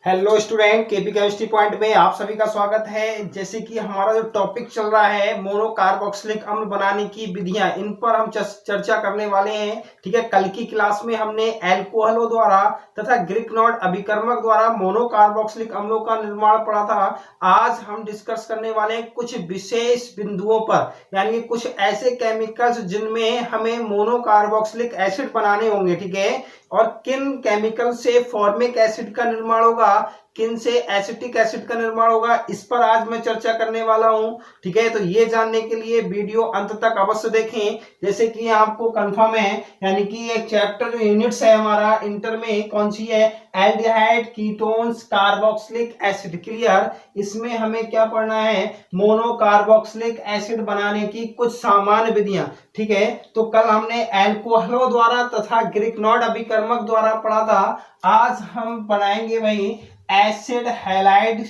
Hello student, KP chemistry point में आप सभी का स्वागत है। जैसे कि हमारा जो टॉपिक चल रहा है मोनो कार्बोक्सिलिक अम्ल बनाने की विधियां, इन पर हम चर्चा करने वाले हैं। ठीक है, कल की क्लास में हमने एल्कोहलों द्वारा तथा ग्रिकनॉड अभिकर्मक द्वारा मोनो कार्बोक्सिलिक अम्लों का निर्माण पढ़ा था। आज हम डिस्कस करने वाले हैं कुछ विशेष बिंदुओं पर, यानी कुछ ऐसे केमिकल्स जिनमें हमें मोनो कार्बोक्सिलिक एसिड बनाने होंगे। ठीक है, और किन केमिकल से फॉर्मिक एसिड का निर्माण होगा, किन से एसिटिक एसिड का निर्माण होगा, इस पर आज मैं चर्चा करने वाला हूं। ठीक है, तो ये जानने के लिए वीडियो अंत तक अवश्य देखें। जैसे कि आपको कंफर्म है, यानी कि एक चैप्टर जो यूनिट्स है हमारा इंटर में, कौन सी है, aldehyde ketones carboxylic acid. Clear, इसमें हमें क्या पढ़ना है, मोनो कार्बोक्सिलिक एसिड बनाने की कुछ सामान्य विधियां। ठीक है, तो कल हमने एल्कोहलों द्वारा तथा ग्रिकनॉड अभिकर्मक द्वारा पढ़ा था। आज हम बनाएंगे भाई एसिड हैलाइड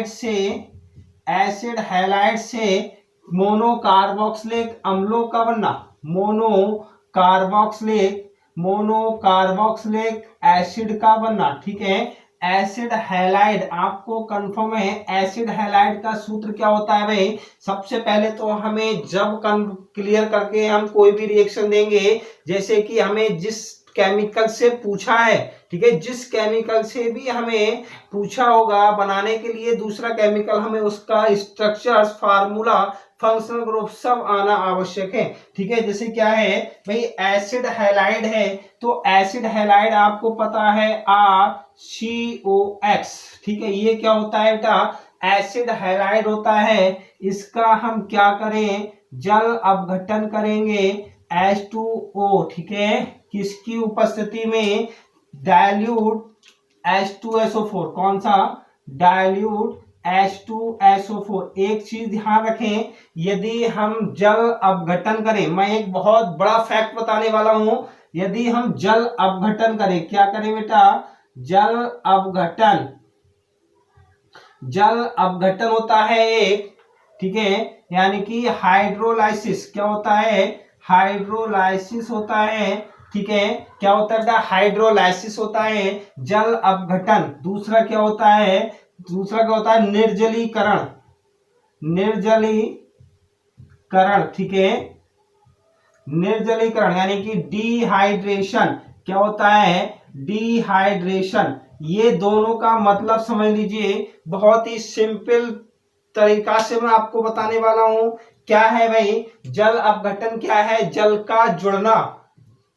से मोनो कार्बोक्सिलिक अम्लों का बनना, मोनो कार्बोक्सिलिक एसिड का बनना। ठीक है, एसिड हैलाइड आपको कंफर्म है। एसिड हैलाइड का सूत्र क्या होता है भाई, सबसे पहले तो हमें जब क्लियर करके हम कोई भी रिएक्शन देंगे, जैसे कि हमें जिस केमिकल से पूछा है, ठीक है, जिस केमिकल से भी हमें पूछा होगा बनाने के लिए दूसरा केमिकल, हमें उसका स्ट्रक्चर, फार्मूला, फंक्शनल ग्रुप सब आना आवश्यक है। ठीक है, जैसे क्या है भाई, एसिड हैलाइड है तो एसिड हैलाइड आपको पता है RCOX। ठीक है, ये क्या होता है बेटा, एसिड हैलाइड होता है। इसका हम क्या करें, जल अपघटन करेंगे H2O। ठीक है, किसकी उपस्थिति में, डाइल्यूट H2SO4। कौन सा, डाइल्यूट H2SO4। एक चीज ध्यान रखें, यदि हम जल अपघटन करें, मैं एक बहुत बड़ा फैक्ट बताने वाला हूं, यदि हम जल अपघटन करें, क्या करें बेटा, जल अपघटन होता है एक। ठीक है, यानी कि हाइड्रोलाइसिस, क्या होता है, हाइड्रोलाइसिस होता है। ठीक है, क्या होता है बेटा, हाइड्रोलाइसिस होता है, जल अपघटन। दूसरा क्या होता है, निर्जलीकरण। ठीक है, निर्जलीकरण यानी कि डिहाइड्रेशन। क्या होता है, डिहाइड्रेशन। ये दोनों का मतलब समझ लीजिए, बहुत ही सिंपल तरीका से मैं आपको बताने वाला हूं। क्या है भाई, जल अपघटन क्या है, जल का जुड़ना।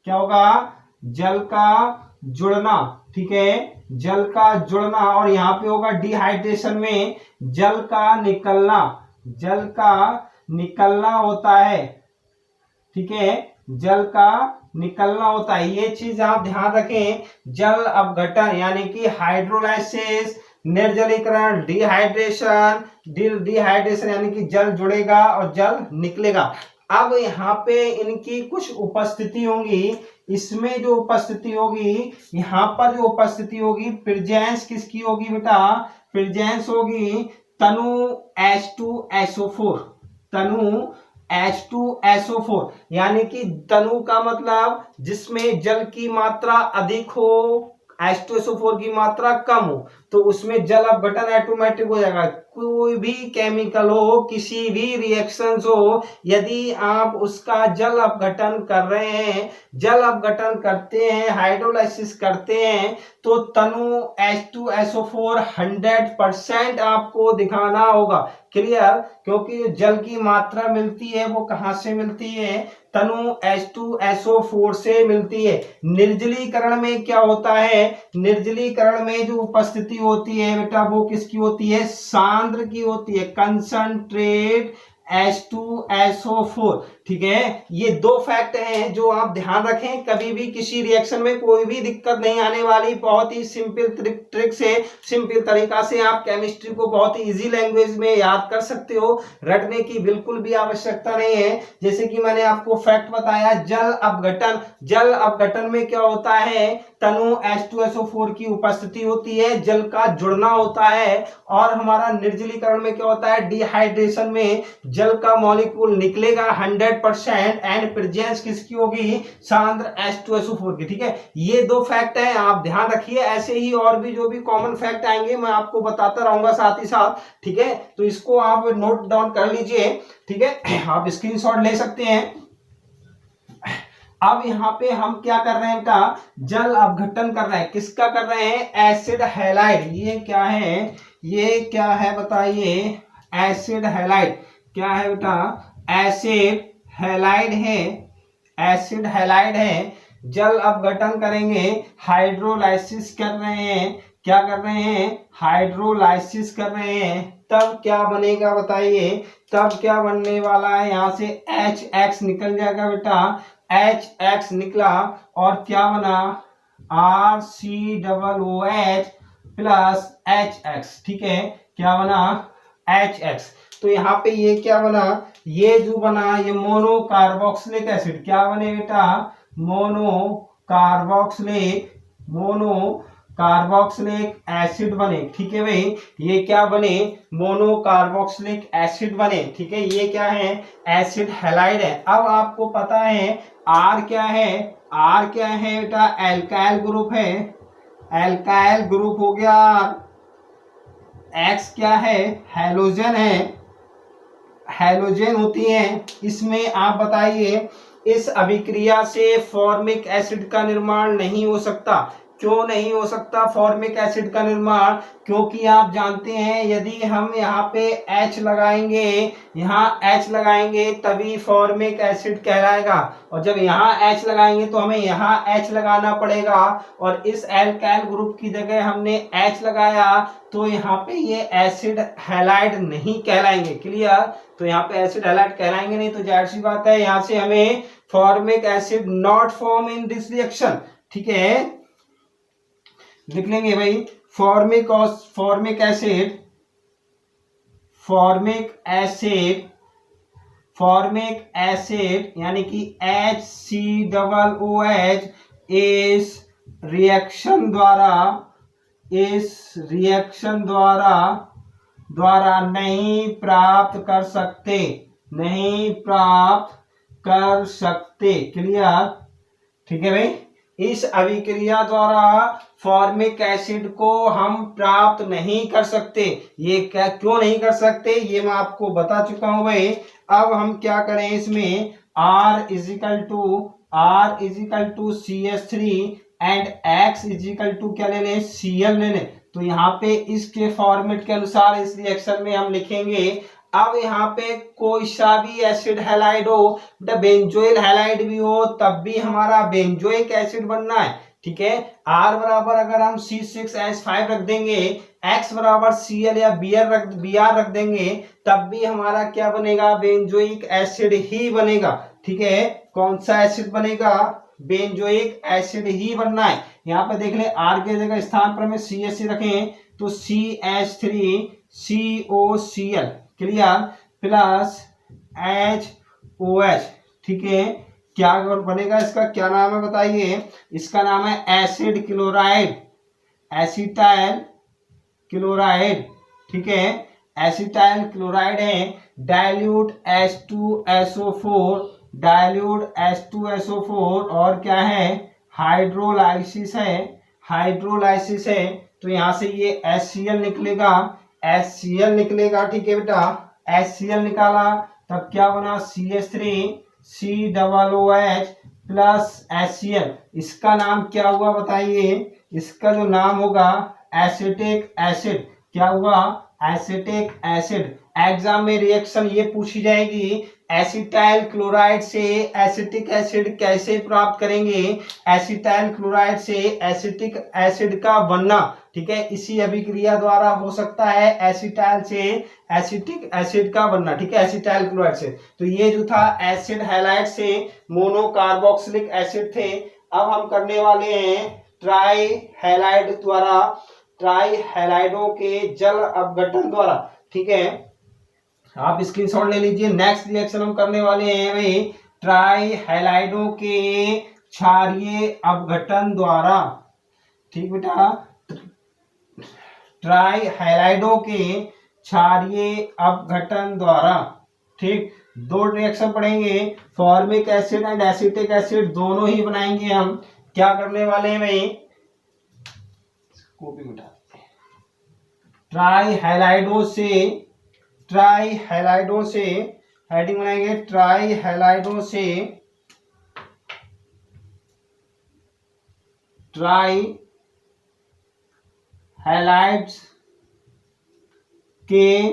क्या होगा, जल का जुड़ना। ठीक है, जल का जुड़ना, और यहां पे होगा डिहाइड्रेशन में जल का निकलना होता है। ठीक है, जल का निकलना होता है। ये चीज आप ध्यान रखें, जल अपघटन यानी कि हाइड्रोलाइसिस, निर्जलीकरण, डिहाइड्रेशन यानी कि जल जुड़ेगा और जल निकलेगा। अब यहाँ पे इनकी कुछ उपस्थिति होंगी, इसमें जो उपस्थिति होगी, यहाँ पर जो उपस्थिति होगी, प्रेजेंस किसकी होगी बेटा, प्रेजेंस होगी तनु H2SO4, यानी कि तनु का मतलब जिसमें जल की मात्रा अधिक हो, H2SO4 की मात्रा कम हो, तो उसमें जल अपघटन ऑटोमेटिक हो जाएगा। कोई भी केमिकल हो, किसी भी रिएक्शन हो, यदि आप उसका जल अपघटन कर रहे हैं, जल अपघटन करते हैं, हाइड्रोलाइसिस करते हैं, तो तनु H2SO4 100% आपको दिखाना होगा। क्लियर, क्योंकि जल की मात्रा मिलती है वो कहां से मिलती है, तनु H2SO4 से मिलती है। निर्जलीकरण में क्या होता है, निर्जलीकरण में जो उपस्थिति होती है बेटा, वो किसकी होती है, सांद्र की होती है, कंसंट्रेट H2SO4। ठीक है, ये दो फैक्ट हैं जो आप ध्यान रखें, कभी भी किसी रिएक्शन में कोई भी दिक्कत नहीं आने वाली। बहुत ही सिंपल ट्रिक से, सिंपल तरीका से आप केमिस्ट्री को बहुत ही इजी लैंग्वेज में याद कर सकते हो, रटने की बिल्कुल भी आवश्यकता नहीं है। जैसे कि मैंने आपको फैक्ट बताया, जल अपघटन में क्या होता है, तनु H2SO4 की उपस्थिति होती है, जल का जुड़ना होता है। और हमारा निर्जलीकरण में क्या होता है, डिहाइड्रेशन में जल का मॉलिक्यूल निकलेगा 100 100% एंड प्रेजेंस किसकी होगी, सांद्र H2SO4 की। ठीक है, ये दो फैक्ट है, आप ध्यान रखिए। ऐसे ही और भी जो भी कॉमन फैक्ट आएंगे मैं आपको बताता रहूंगा साथ ही साथ। ठीक है, तो इसको आप नोट डाउन कर लीजिए। ठीक है, आप स्क्रीनशॉट ले सकते हैं। अब यहाँ पे हम क्या कर रहे हैं बेटा, जल अपघटन कर रहे हैं। किसका कर रहे हैं, एसिड हैलाइड। ये क्या है, ये क्या है बताइए, एसिड हैलाइड क्या है बेटा, एसिड हैलाइड है, एसिड हैलाइड है। जल अपघटन करेंगे, हाइड्रोलाइसिस कर रहे हैं। क्या कर रहे हैं, हाइड्रोलाइसिस कर रहे हैं। तब क्या बनेगा बताइए, तब क्या बनने वाला है, यहां से HX निकल जाएगा बेटा, HX निकला और क्या बना, RCOOH प्लस HX। ठीक है, क्या बना, HX। तो यहाँ पे ये क्या बना, ये जो बना ये मोनो कार्बोक्सिलिक एसिड। क्या बने बेटा, mono carboxylic, mono carboxylic acid बने। ठीक है भाई, ये क्या बने, मोनो कार्बोक्सिलिक एसिड बने। ठीक है, ये क्या है, एसिड हैलाइड है। अब आपको पता है आर क्या है, आर क्या है बेटा, एल्काइल ग्रुप है, एल्काइल ग्रुप हो गया। एक्स क्या है, हैलोजन है, हैलोजन होती है। इसमें आप बताइए, इस अभिक्रिया से फॉर्मिक एसिड का निर्माण नहीं हो सकता। क्यों नहीं हो सकता फॉर्मिक एसिड का निर्माण, क्योंकि आप जानते हैं यदि हम यहाँ पे H लगाएंगे, यहाँ H लगाएंगे तभी फॉर्मिक एसिड कहलाएगा, और जब यहाँ H लगाएंगे तो हमें यहाँ H लगाना पड़ेगा, और इस एल्काइल ग्रुप की जगह हमने H लगाया तो यहाँ पे ये एसिड हैलाइड नहीं कहलाएंगे। क्लियर, तो यहाँ पे एसिड हैलाइड कहलाएंगे नहीं, तो जाहिर सी बात है यहाँ से हमें formic acid not form in this reaction. ठीक है, लिख लेंगे भाई, फॉर्मिक और formic acid, formic acid, formic acid यानी कि HCOOH इस रिएक्शन द्वारा, इस रिएक्शन द्वारा नहीं प्राप्त कर सकते, नहीं प्राप्त कर सकते। क्लियर, ठीक है भाई, इस अभिक्रिया द्वारा फॉर्मिक एसिड को हम प्राप्त नहीं कर सकते। ये क्या, क्यों नहीं कर सकते, ये मैं आपको बता चुका हूं भाई। अब हम क्या करें, इसमें R is equal to CH3 and X is equal to क्या ले लें, Cl ले लें। तो यहाँ पे इसके फॉर्मेट के अनुसार इस रिएक्शन में हम लिखेंगे। अब यहाँ पे कोई सा भी एसिड हैलाइड हो, बेंजोइल हैलाइड भी हो, तब भी हमारा बेंजोइक एसिड बनना है। ठीक है, R बराबर अगर हम C6H5 रख देंगे, X बराबर Cl या Br रख देंगे, तब भी हमारा क्या बनेगा, बेंजोइक एसिड ही बनेगा। ठीक है, कौन सा एसिड बनेगा, बेंजोइक एसिड ही बनना है। यहाँ पे देख ले, R के जगह स्थान पर हमें CH रखें तो CH3COCl, क्लियर, प्लस HOH। ठीक है, क्या बनेगा, इसका क्या नाम है बताइए, इसका नाम है एसिड क्लोराइड, एसिटाइल क्लोराइड। ठीक है, एसिटाइल क्लोराइड है। डाइल्यूट H2SO4, डाइल्यूट H2SO4 और क्या है, हाइड्रोलाइसिस है, हाइड्रोलाइसिस है। तो यहां से ये HCl निकलेगा, HCl निकलेगा। ठीक है बेटा, HCl निकाला तब क्या बना, CH3COOH प्लस HCl। इसका नाम क्या हुआ बताइए, इसका जो नाम होगा एसिटिक एसिड। क्या हुआ, एसिटिक एसिड। एग्जाम में रिएक्शन ये पूछी जाएगी, एसिटाइल क्लोराइड से एसिटिक एसिड कैसे प्राप्त करेंगे, एसिटाइल क्लोराइड से एसिटिक एसिड का बनना। ठीक है, इसी अभिक्रिया द्वारा हो सकता है एसिटाइल से एसिटिक एसिड का बनना। ठीक है, एसिटाइल क्लोराइड से। तो ये जो था एसिड हैलाइड से मोनो कार्बोक्सिलिक एसिड थे। अब हम करने वाले हैं ट्राई हैलाइड द्वारा, ट्राई हैलाइडों के जल अपघटन द्वारा। ठीक है, आप स्क्रीनशॉट ले लीजिए। नेक्स्ट रिएक्शन हम करने वाले हैं भाई ट्राई हैलाइडों के क्षारीय अपघटन द्वारा। ठीक बेटा, ट्राई हैलाइडों के क्षारीय अपघटन द्वारा। ठीक, दो रिएक्शन पढ़ेंगे, formic acid and acetic acid दोनों ही बनाएंगे हम। क्या करने वाले हैं भाई, कॉपी मिटा, ट्राई हैलाइडो से, ट्राई हैलाइडो से हेडिंग बनाएंगे, ट्राई हैलाइडो से, ट्राई हैलाइड्स के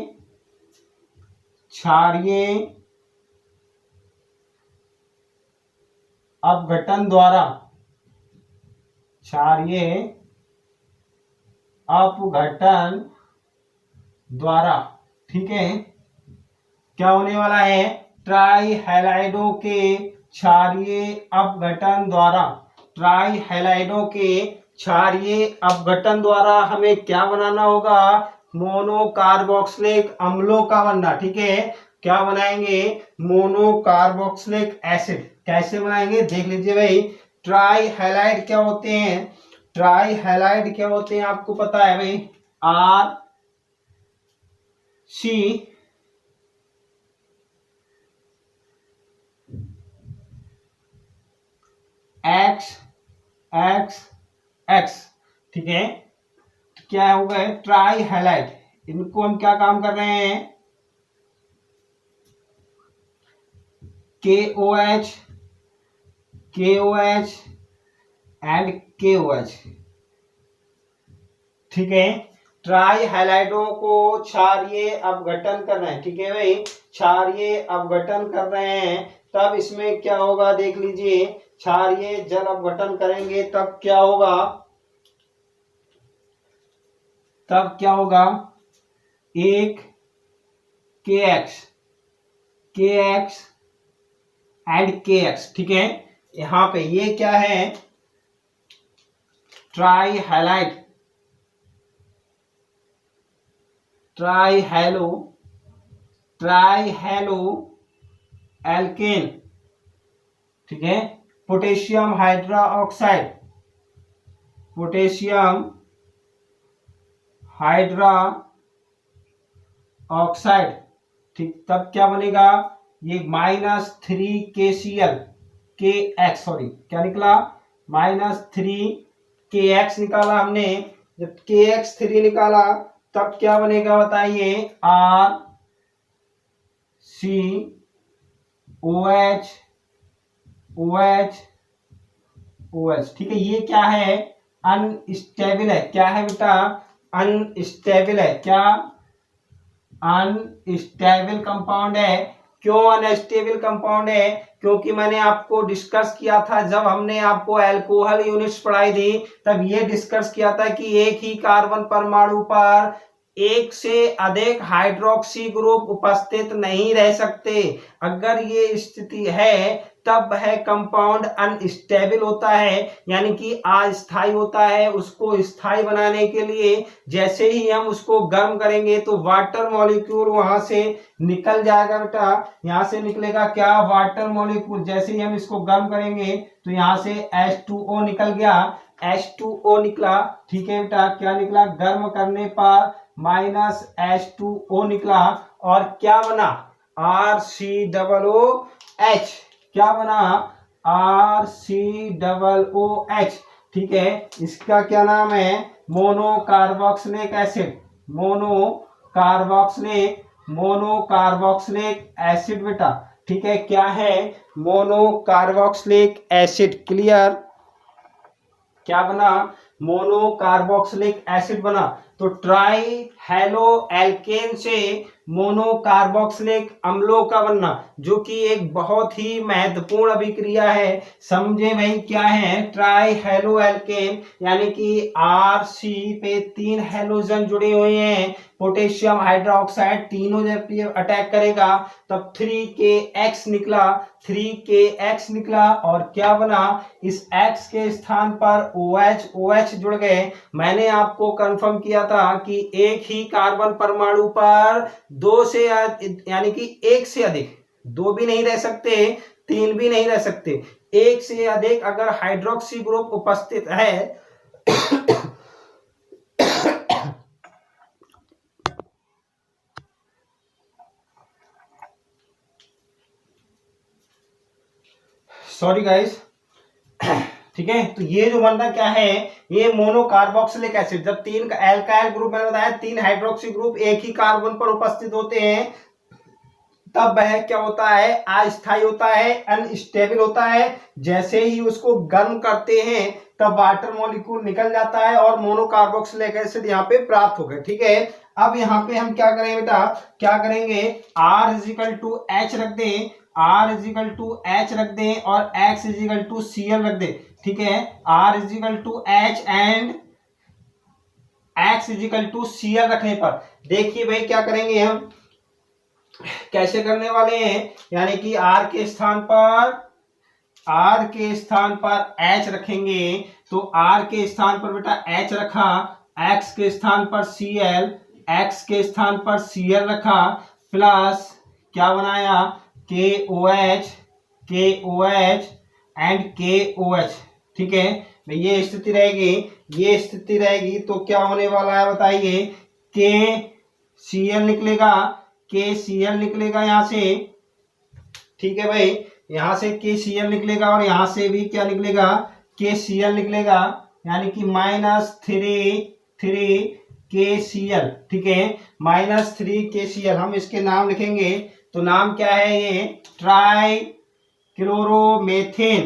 क्षारीय अपघटन द्वारा, क्षारीय अपघटन द्वारा, ठीक है, क्या होने वाला है, ट्राई हैलाइडो के क्षारीय अपघटन द्वारा, ट्राई हैलाइडो के क्षारीय अपघटन द्वारा हमें क्या बनाना होगा, मोनोकार्बोक्सिलिक अम्लों का बनना, ठीक है। क्या बनाएंगे, मोनोकार्बोक्सिलिक एसिड। कैसे बनाएंगे देख लीजिए भाई, ट्राई हैलाइड क्या होते हैं, ट्राई हैलाइड क्या होते हैं आपको पता है भाई, R C X X X, ठीक है। क्या होगा ट्राई हैलाइड, इनको हम क्या काम कर रहे हैं, KOH KOH एंड KOH, ठीक है। ट्राई हैलाइडों को क्षारीय अपघटन कर रहे हैं, ठीक है भाई, क्षारीय अपघटन कर रहे हैं, तब इसमें क्या होगा देख लीजिए, क्षारीय जल अपघटन करेंगे तब क्या होगा, तब क्या होगा, एक KX KX एंड KX, ठीक है। यहां पे ये क्या है, tri halide, tri halo, tri halo alkane, ठीक है। Potassium hydroxide, potassium hydroxide, ठीक, तब क्या बनेगा, ये -3KCl KX, सॉरी क्या निकला, -3KX निकाला हमने, जब KX3 निकाला तब क्या बनेगा बताइए, RCOH OH OH, ठीक है। ये क्या है, अनस्टेबल है, क्या है बेटा, अनस्टेबल है, क्या अनस्टेबल कंपाउंड है। क्यों अनस्टेबल कंपाउंड है, क्योंकि मैंने आपको डिस्कस किया था जब हमने आपको अल्कोहल यूनिट्स पढ़ाई थी, तब ये डिस्कस किया था कि एक ही कार्बन परमाणु पर एक से अधिक हाइड्रोक्सी ग्रुप उपस्थित नहीं रह सकते। अगर ये स्थिति है तब है कंपाउंड अनस्टेबल होता है, यानी कि अस्थायी होता है। उसको स्थायी बनाने के लिए जैसे ही हम उसको गर्म करेंगे तो वाटर मॉलिक्यूल वहां से निकल जाएगा बेटा, यहां से निकलेगा क्या, वाटर मॉलिक्यूल। जैसे ही हम इसको गर्म करेंगे तो यहां से H2O निकल गया, H2O निकला, ठीक है बेटा। क्या निकला, गर्म करने पर -H2O निकला, और क्या बना, RCOOH, क्या बना, RCOOH, ठीक है। इसका क्या नाम है, मोनोकार्बोक्सिलिक एसिड, मोनोकार्बोक्सिलिक एसिड बेटा, ठीक है। क्या है, मोनोकार्बोक्सिलिक एसिड, क्लियर। क्या बना, मोनोकार्बोक्सिलिक एसिड बना। तो ट्राई हैलो एल्केन से मोनोकार्बोक्सिलिक अम्लों का बनना, जो कि एक बहुत ही महत्वपूर्ण अभिक्रिया है। समझे भाई क्या है, ट्राई हैलो एल्केन, यानी कि RC पे 3 हैलोजन जुड़े हुए हैं, पोटेशियम हाइड्रोक्साइड, तीनों जब ये अटैक करेगा तब 3KX निकला, 3KX निकला, और क्या बना, इस X के स्थान पर OH जुड़ गए। मैंने आपको कंफर्म किया था कि एक ही कार्बन परमाणु पर दो से, यानी कि एक से अधिक, दो भी नहीं रह सकते, तीन भी नहीं रह सकते, एक से अधिक अगर हाइड्रोक्सी ग्रुप उपस्थित है सॉरी गाइस, ठीक है। तो ये जो बन रहा क्या है, ये मोनोकार्बोक्सिलिक एसिड। जब तीन एल्काइल ग्रुप, मैंने बताया तीन हाइड्रोक्सी ग्रुप एक ही कार्बन पर उपस्थित होते हैं, तब वह क्या होता है, अस्थायी होता है, अनस्टेबल होता है। जैसे ही उसको गर्म करते हैं तब वाटर मॉलिक्यूल निकल जाता है और मोनोकार्बोक्सिलिक एसिड यहाँ पे प्राप्त हो गए, ठीक है। अब यहाँ पे हम क्या करेंगे बेटा, क्या करेंगे, R इजिकल टू एच रख दें, R इजिकल टू एच रख दें और X इजिकल टू Cl रख दें, ठीक है। R is equal to H and X is equal to Cl रखने पर देखिए भाई क्या करेंगे हम, कैसे करने वाले हैं, यानी कि R के स्थान पर H रखेंगे, तो R के स्थान पर बेटा H रखा, X के स्थान पर Cl, X के स्थान पर Cl रखा, प्लस क्या बनाया, KOH एंड KOH, ठीक है। ये स्थिति रहेगी, तो क्या होने वाला है बताइए, KCl निकलेगा यहाँ से, ठीक है भाई, यहाँ से KCl निकलेगा और यहाँ से भी क्या निकलेगा, KCl निकलेगा, यानी कि -3 KCl, ठीक है, -3 KCl। हम इसके नाम लिखेंगे, तो नाम क्या है, ये ट्राइक्लोरोमेथेन,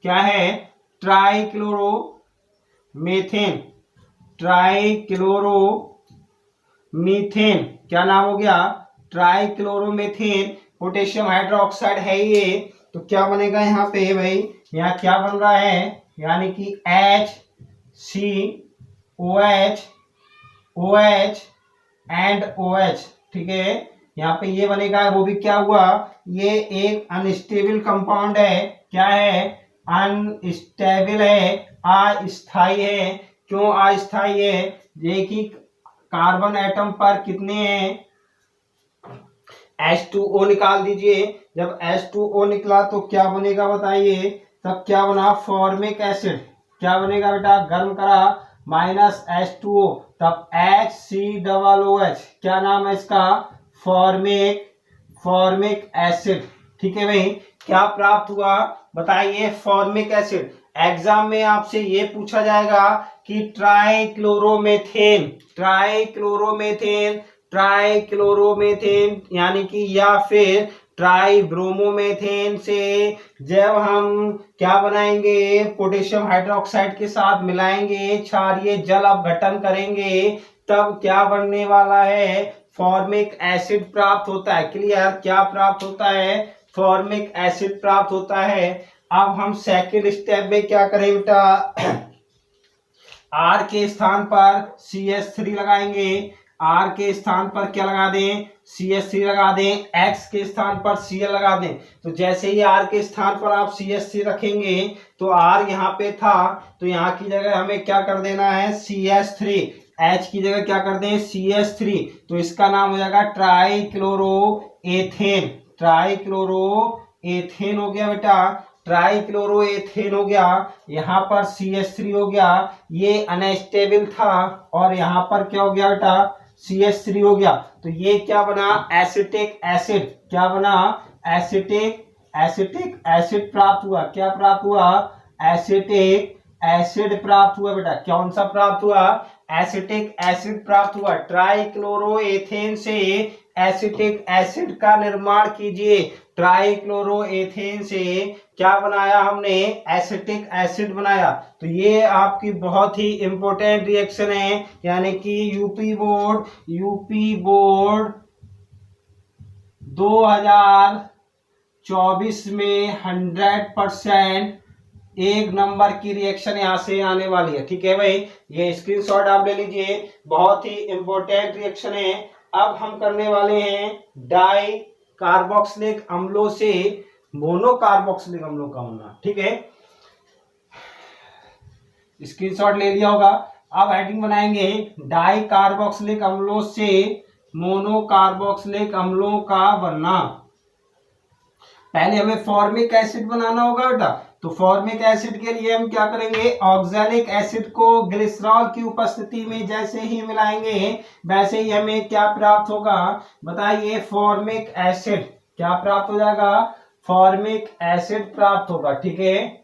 क्या है, ट्राइक्लोरोमीथेन, क्या नाम हो गया, ट्राइक्लोरोमेथेन। पोटेशियम हाइड्रोक्साइड है ये, तो क्या बनेगा यहाँ पे भाई, यहाँ क्या बन रहा है, यानी कि HCOH एंड OH, ठीक है। यहाँ पे ये बनेगा, वो भी क्या हुआ, ये एक अनस्टेबल कंपाउंड है, क्या है, अनस्टेबल है, अस्थायी है। क्यों अस्थायी है, देखिए कार्बन एटम पर कितने हैं, H2O निकाल दीजिए। जब H2O निकला तो क्या बनेगा बताइए, तब क्या बना, फॉर्मिक एसिड, क्या बनेगा बेटा, गर्म करा, -H2O, तब HCOOH, क्या नाम है इसका, फॉर्मिक एसिड, ठीक है भाई। क्या प्राप्त हुआ बताइए, फॉर्मिक एसिड। एग्जाम में आपसे ये पूछा जाएगा कि ट्राइक्लोरोमेथेन यानी कि, या फिर ट्राइब्रोमोमेथेन से जब हम क्या बनाएंगे, पोटेशियम हाइड्रोक्साइड के साथ मिलाएंगे, क्षारीय जल अपघटन करेंगे, तब क्या बनने वाला है, फॉर्मिक एसिड प्राप्त होता है। क्लियर, क्या प्राप्त होता है, फॉर्मिक एसिड प्राप्त होता है। अब हम सेकंड स्टेप में क्या करें बेटा, R के स्थान पर CH3 लगाएंगे, R के स्थान पर क्या लगा दें, CH3 लगा दें, X के स्थान पर Cl लगा दें। तो जैसे ही R के स्थान पर आप CH3 रखेंगे, तो R यहाँ पे था, तो यहाँ की जगह हमें क्या कर देना है, CH3, H की जगह क्या कर दें, CH3, तो इसका नाम हो जाएगा ट्राइक्लोरोएथेन हो गया बेटा, ट्राइक्लोरोएथेन हो गया। यहाँ पर CH3 हो गया, ये अनस्टेबल था, और यहाँ पर क्या हो गया बेटा, CH3 हो गया। तो ये क्या बना, एसिटिक एसिड, क्या बना, एसिटिक एसिड प्राप्त हुआ। क्या प्राप्त हुआ, एसिटिक एसिड प्राप्त हुआ बेटा। कौन सा प्राप्त हुआ, एसिटिक एसिड प्राप्त हुआ। ट्राइक्लोरोएथेन से एसिटिक एसिड का निर्माण कीजिए। ट्राइक्लोरोएथेन से क्या बनाया हमने, एसिटिक एसिड बनाया। तो ये आपकी बहुत ही इंपॉर्टेंट रिएक्शन है, यानी कि यूपी बोर्ड 2024 में 100% 1 नंबर की रिएक्शन यहां से आने वाली है, ठीक है भाई। ये स्क्रीनशॉट आप ले लीजिए, बहुत ही इंपॉर्टेंट रिएक्शन है। अब हम करने वाले हैं डाई कार्बोक्सिलिक अम्लों से मोनोकार्बोक्सिलिक अम्लों का बनना, ठीक है। स्क्रीनशॉट ले लिया होगा। अब हेडिंग बनाएंगे डाई कार्बोक्सिलिक अम्लों से मोनोकार्बोक्सिलिक अम्लों का बनना। पहले हमें फॉर्मिक एसिड बनाना होगा बेटा, तो फॉर्मिक एसिड के लिए हम क्या करेंगे, ऑक्सैलिक एसिड को ग्लिसरॉल की उपस्थिति में जैसे ही मिलाएंगे वैसे ही हमें क्या प्राप्त होगा बताइए, फॉर्मिक एसिड। क्या प्राप्त हो जाएगा, फॉर्मिक एसिड प्राप्त होगा। ठीक है,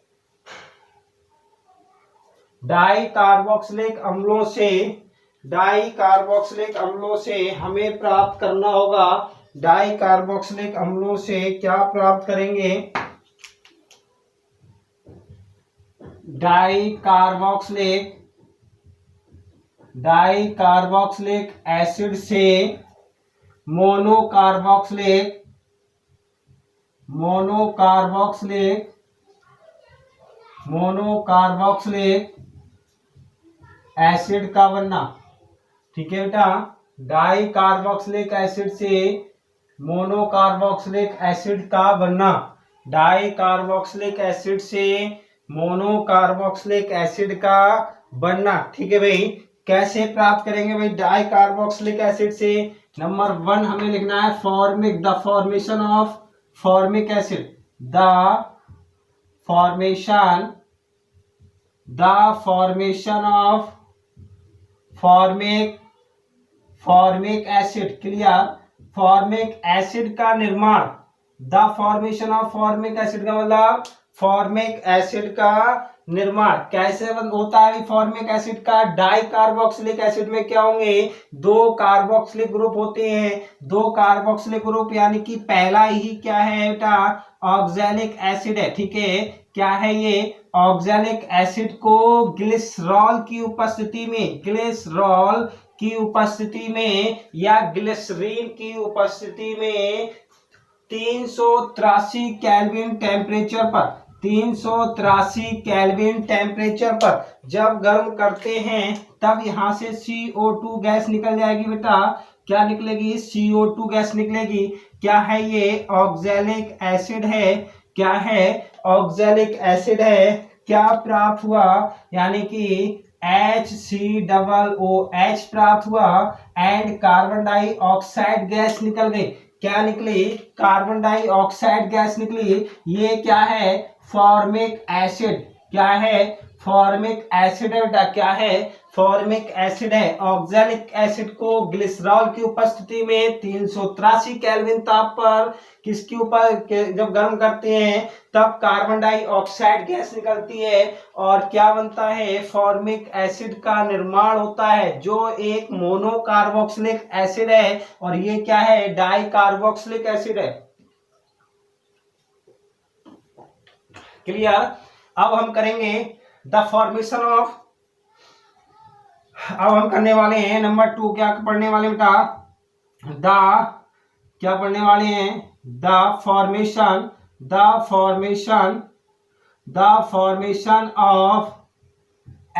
डाई कार्बोक्सिलिक अम्लों से हमें प्राप्त करना होगा। डाई कार्बोक्सिलिक अम्लों से क्या प्राप्त करेंगे? डाई कार्बोक्सिलिक एसिड से मोनोकार्बोक्सिलिक एसिड का बनना। ठीक है बेटा, डाई कार्बोक्सिलिक एसिड से मोनोकार्बोक्सिलिक एसिड का बनना। डाई कार्बोक्सिलिक एसिड से मोनोकार्बोक्सिलिक एसिड का बनना। ठीक है भाई, कैसे प्राप्त करेंगे भाई डाई कार्बोक्सिलिक एसिड से? नंबर 1 हमें लिखना है the formation of formic acid. The formation of formic acid. Clear, formic acid का निर्माण। The formation of formic acid का मतलब फॉर्मिक एसिड का निर्माण कैसे होता है? फॉर्मिक एसिड का डाई कार्बोक्सिलिक एसिड में क्या होंगे? 2 कार्बोक्सिलिक ग्रुप होते हैं। 2 कार्बोक्सिलिक ग्रुप यानी कि पहला ही क्या है बेटा? ऑक्सैलिक एसिड है। ठीक है, क्या है ये? ऑक्सैलिक एसिड को ग्लिसरॉल की उपस्थिति में या ग्लिसरीन की उपस्थिति में 383 केल्विन टेम्परेचर पर जब गर्म करते हैं तब यहां से CO2 गैस निकल जाएगी बेटा। क्या निकलेगी? CO2 गैस निकलेगी। क्या है ये? ऑक्सैलिक एसिड है। क्या है? ऑक्सैलिक एसिड है। क्या प्राप्त हुआ? यानी कि HCOOH प्राप्त हुआ एंड कार्बन डाइऑक्साइड गैस निकल गई। क्या निकली? कार्बन डाइऑक्साइड गैस निकली। ये क्या है? Formic acid. क्या है? फॉर्मिक एसिड है बेटा। क्या है? फॉर्मिक एसिड है। ऑक्सैलिक एसिड को ग्लिसरॉल की उपस्थिति में 383 केल्विन ताप पर किसके ऊपर जब गर्म करते हैं तब कार्बन डाइऑक्साइड गैस निकलती है और क्या बनता है? फॉर्मिक एसिड का निर्माण होता है जो एक मोनोकार्बोक्सिलिक एसिड है और ये क्या है? डाई कार्बोक्सिलिक एसिड है। क्लियर? अब हम करेंगे द फॉर्मेशन ऑफ। अब हम करने वाले हैं नंबर 2। क्या पढ़ने वाले बेटा? क्या पढ़ने वाले हैं? The formation of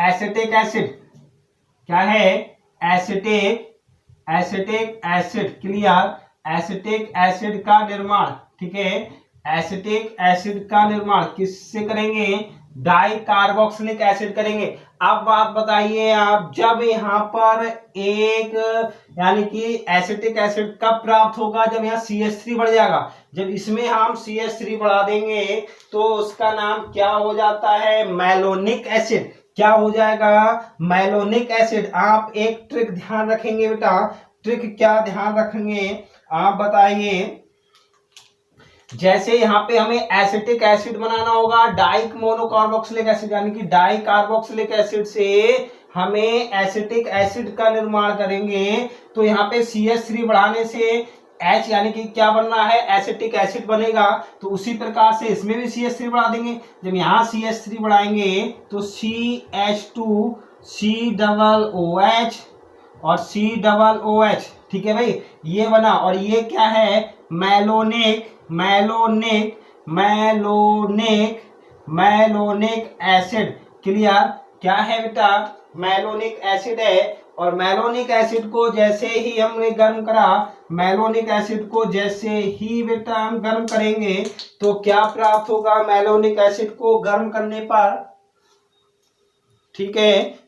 acetic acid. क्या है? Acetic acid. Clear, acetic acid का निर्माण। ठीक है, एसिटिक एसिड का निर्माण किससे करेंगे? डाई कार्बोक्सिलिक एसिड करेंगे। अब बात बताइए आप, जब यहाँ पर एक यानी कि एसिटिक एसिड कब प्राप्त होगा? जब यहाँ CH3 बढ़ जाएगा। जब इसमें हम CH3 बढ़ा देंगे तो उसका नाम क्या हो जाता है? Malonic acid. क्या हो जाएगा? Malonic acid. आप एक ट्रिक ध्यान रखेंगे बेटा। ट्रिक क्या ध्यान रखेंगे आप बताइए? जैसे यहाँ पे हमें एसिटिक एसिड बनाना होगा डाई मोनोकार्बोक्सिलिक एसिड यानी कि डाई कार्बोक्सिलिक एसिड से हमें एसिटिक एसिड का निर्माण करेंगे तो यहाँ पे CH3 बढ़ाने से H यानी कि क्या बनना है? एसिटिक एसिड बनेगा। तो उसी प्रकार से इसमें भी CH3 बढ़ा देंगे। जब यहाँ CH3 बढ़ाएंगे तो CH2 COOH और COOH। ठीक है भाई, ये बना। और ये क्या है? Malonic acid. क्लियर? क्या है बेटा? मैलोनिक एसिड है। और मैलोनिक एसिड को जैसे ही हमने गर्म करा, मैलोनिक एसिड को जैसे ही बेटा हम गर्म करेंगे तो क्या प्राप्त होगा? मैलोनिक एसिड को गर्म करने पर, ठीक है,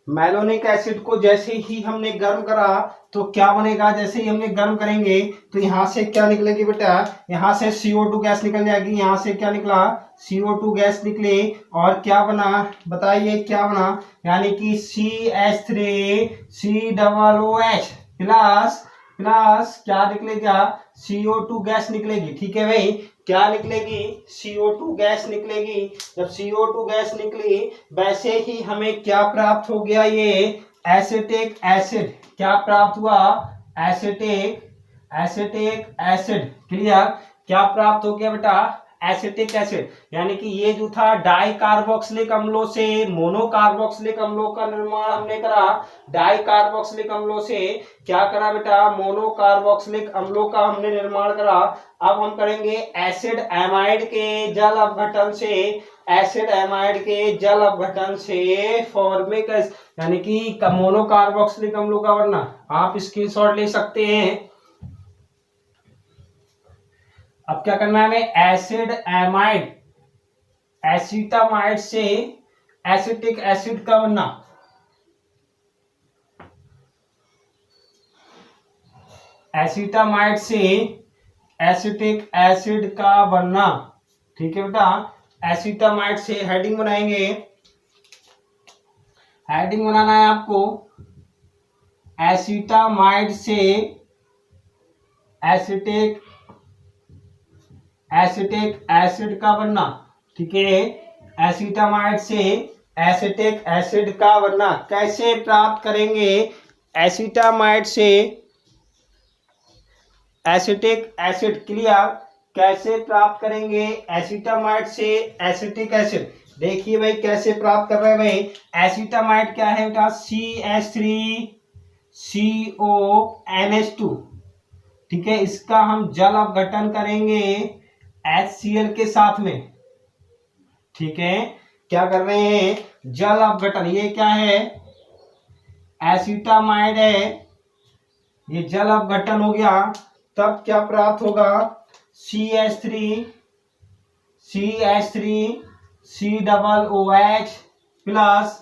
मैलोनिक एसिड को जैसे ही हमने गर्म करा तो क्या बनेगा? जैसे ही हमने गर्म करेंगे तो यहाँ से क्या निकलेगी बेटा? यहाँ से CO2 गैस निकल जाएगी। यहाँ से क्या निकला? CO2 गैस निकली और क्या बना बताइए? क्या बना? यानी कि CH3 COOH प्लस प्लस क्या निकलेगा, CO2 गैस निकलेगी। ठीक है भाई, क्या निकलेगी, CO2 गैस निकलेगी। जब CO2 गैस निकली, वैसे ही हमें क्या प्राप्त हो गया, ये एसिटिक एसिड क्या प्राप्त हुआ, एसिटिक एसिड। क्लियर, क्या प्राप्त हो गया बेटा, एसिटिक एसिड। यानी कि ये जो था डाई कार्बोक्सिलिक अम्लों से मोनो कार्बोक्सिलिक अम्लों का निर्माण हमने करा, डाई कार्बोक्सिलिक अम्लों से क्या करा बेटा, मोनो कार्बोक्सिलिक अम्लों का हमने निर्माण करा। अब हम करेंगे एसिड एमाइड के जल अपघटन से, एसिड एमाइड के जल अपघटन से फॉर्मिक एसिड यानी कि मोनो कार्बोक्सिलिक अम्लों का वरना आप स्क्रीनशॉट ले सकते हैं। अब क्या करना है हमें, एसिड एमाइड एसिटामाइड से एसिटिक एसिड का बनना, एसिटामाइड से एसिटिक एसिड का बनना। ठीक है बेटा, एसिटामाइड से हेडिंग बनाएंगे, हेडिंग बनाना है आपको, एसिटामाइड से एसिटिक एसिड का बनना। ठीक है, एसिटामाइड से एसिटिक एसिड का बनना कैसे प्राप्त करेंगे, एसिटामाइड से एसिटिक एसिड। क्लियर, कैसे प्राप्त करेंगे एसिटामाइड से एसिटिक एसिड। देखिए भाई कैसे प्राप्त कर रहे हैं भाई, एसिटामाइड क्या है बेटा, CH3CONH2। ठीक है, इसका हम जल अपघटन करेंगे HCl के साथ में। ठीक है, क्या कर रहे हैं, जल अपघटन। ये क्या है, एसिटामाइड है, ये जल अपघटन हो गया, तब क्या प्राप्त होगा, CH3COOH प्लस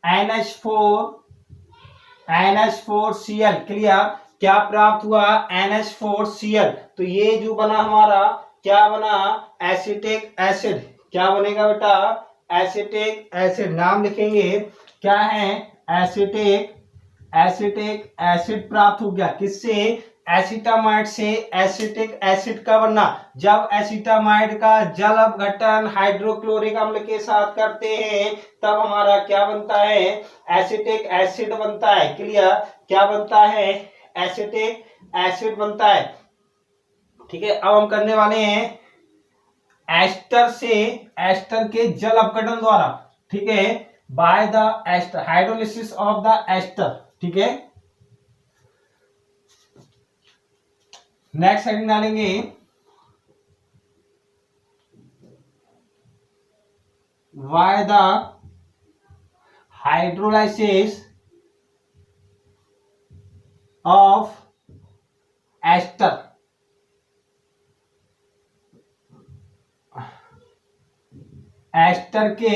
NH4Cl। क्लियर, क्या प्राप्त हुआ, NH4Cl। तो ये जो बना हमारा क्या बना, एसिटिक एसिड। क्या बनेगा बेटा, एसिटिक एसिड। नाम लिखेंगे क्या है, एसिटिक एसिड प्राप्त हो गया, किससे, एसिटामाइड से एसिटिक एसिड का बनना। जब एसिटामाइड का जल अपघटन हाइड्रोक्लोरिक अम्ल के साथ करते हैं तब हमारा क्या बनता है, एसिटिक एसिड बनता है। क्लियर, क्या बनता है, एसिटिक एसिड बनता है। ठीक है, अब हम करने वाले हैं एस्टर के जल अपघटन द्वारा। ठीक है, by the ester, hydrolysis of the ester. ठीक है, नेक्स्ट हेडिंग डालेंगे, by the hydrolysis of ester, ester के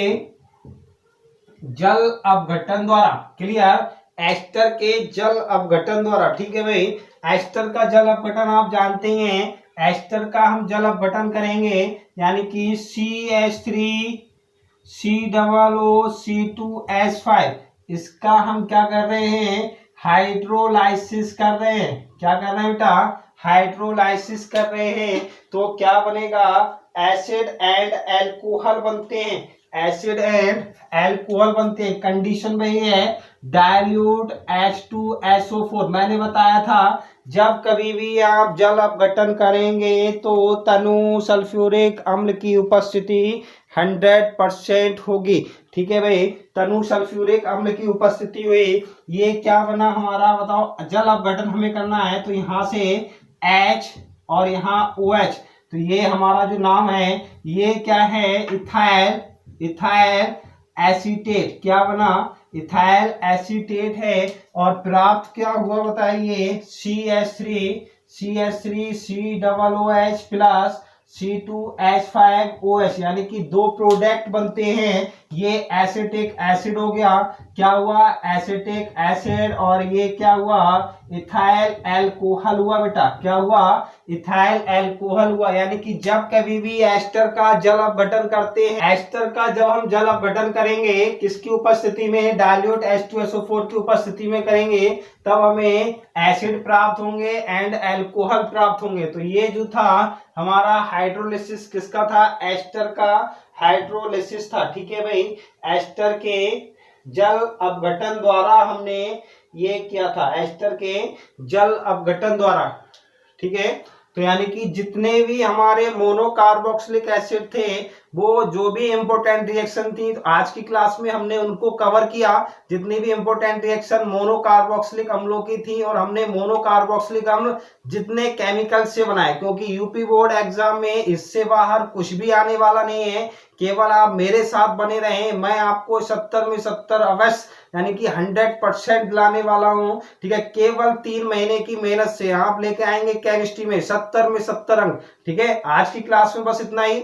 जल अपघटन द्वारा। क्लियर, एस्टर के जल अपघटन द्वारा। ठीक है भाई, एस्टर का जल अपघटन आप जानते हैं, एस्टर का हम जल अपघटन करेंगे यानी कि CH3COOC2H5 इसका हम क्या कर रहे हैं, हाइड्रोलाइसिस कर रहे हैं। क्या कर रहे हैं बेटा, हाइड्रोलाइसिस कर रहे हैं। तो क्या बनेगा, एसिड एंड एल्कोहल बनते हैं, एसिड एंड एल्कोहल बनते हैं। कंडीशन में ये है डाइल्यूट H2SO4। मैंने बताया था जब कभी भी आप जल अपघटन करेंगे तो तनु सल्फ्यूरिक अम्ल की उपस्थिति 100% होगी। ठीक है भाई, तनु सल्फ्यूरिक अम्ल की उपस्थिति हुई। ये क्या बना हमारा, बताओ, जल अपघटन हमें करना है तो यहाँ से H और यहाँ OH, तो ये हमारा जो नाम है ये क्या है, इथाइल एसीटेट। क्या बना, इथाइल एसीटेट है। और प्राप्त क्या हुआ बताइए, CH3COOH प्लस C2H5OH यानी कि दो प्रोडक्ट बनते हैं। ये एसिटिक एसिड हो गया, क्या हुआ, एसिटिक एसिड, और ये क्या हुआ, इथाइल एल्कोहल हुआ बेटा, क्या हुआ, इथाइल एल्कोहल हुआ। यानी कि जब कभी भी एस्टर का जल अपघटन करते हैं, एस्टर का जब हम जल अपघटन करेंगे किसकी उपस्थिति में, डाइल्यूट H2SO4 की उपस्थिति में करेंगे, तब हमें एसिड प्राप्त होंगे एंड एल्कोहल प्राप्त होंगे। तो ये जो था हमारा हाइड्रोलिसिस किसका था, एस्टर का हाइड्रोलिसिस था। ठीक है भाई, एस्टर के जल अपघटन द्वारा हमने ये किया था, एस्टर के जल अपघटन द्वारा। ठीक है, तो यानी कि जितने भी हमारे मोनोकार्बोक्सिलिक एसिड थे, वो जो भी इंपॉर्टेंट रिएक्शन थी, तो आज की क्लास में हमने उनको कवर किया। जितनी भी इंपॉर्टेंट रिएक्शन मोनोकार्बोक्सिलिक अम्लों की थी, और हमने मोनोकार्बोक्सिलिक अम्ल जितने केमिकल से बनाए, क्योंकि यूपी बोर्ड एग्जाम में इससे बाहर कुछ भी आने वाला नहीं है। केवल आप मेरे साथ बने रहें, मैं आपको 70 में 70 अवश्य यानी कि 100% दिलाने वाला हूं। ठीक है, केवल 3 महीने की मेहनत से आप लेके आएंगे केमिस्ट्री में 70 में 70 अंक। ठीक है, आज की क्लास में बस इतना ही।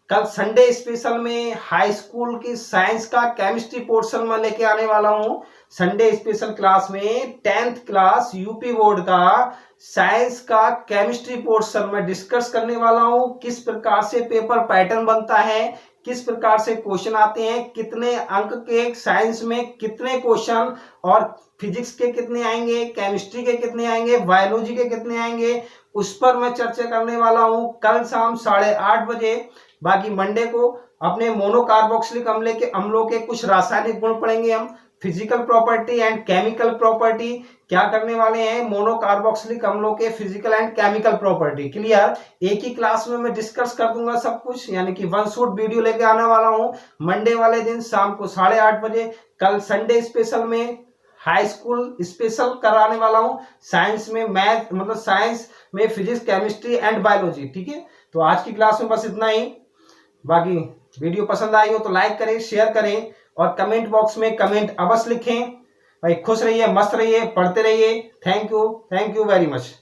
कल संडे स्पेशल में हाई स्कूल की साइंस का केमिस्ट्री पोर्शन में लेके आने वाला हूं। संडे स्पेशल क्लास में 10th क्लास यूपी बोर्ड का साइंस का केमिस्ट्री पोर्शन में डिस्कस करने वाला हूं। किस प्रकार से पेपर पैटर्न बनता है, किस प्रकार से क्वेश्चन आते हैं, कितने अंक के साइंस में कितने क्वेश्चन, और फिजिक्स के कितने आएंगे, केमिस्ट्री के कितने आएंगे, बायोलॉजी के कितने आएंगे, उस पर मैं चर्चा करने वाला हूं कल शाम 8:30 बजे। बाकी मंडे को अपने मोनोकार्बोक्सिलिक अम्लों के कुछ रासायनिक गुण पढ़ेंगे हम, physical property and chemical property क्या करने वाले हैं, मोनोकार्बोक्सिलिक अम्लों के physical and chemical property. Clear, एक ही क्लास में मैं डिस्कस कर दूंगा सब कुछ, यानी कि वन शॉट वीडियो लेके आने वाला हूं मंडे वाले दिन शाम को 8:30 बजे। कल संडे स्पेशल में हाई स्कूल स्पेशल कराने वाला हूं, साइंस में मैथ मतलब साइंस में फिजिक्स केमिस्ट्री एंड बायोलॉजी। ठीक है, तो आज की क्लास में बस इतना ही। बाकी वीडियो पसंद आई हो तो लाइक करें, शेयर करें, और कमेंट बॉक्स में कमेंट अवश्य लिखें। भाई खुश रहिए, मस्त रहिए, पढ़ते रहिए। Thank you very much.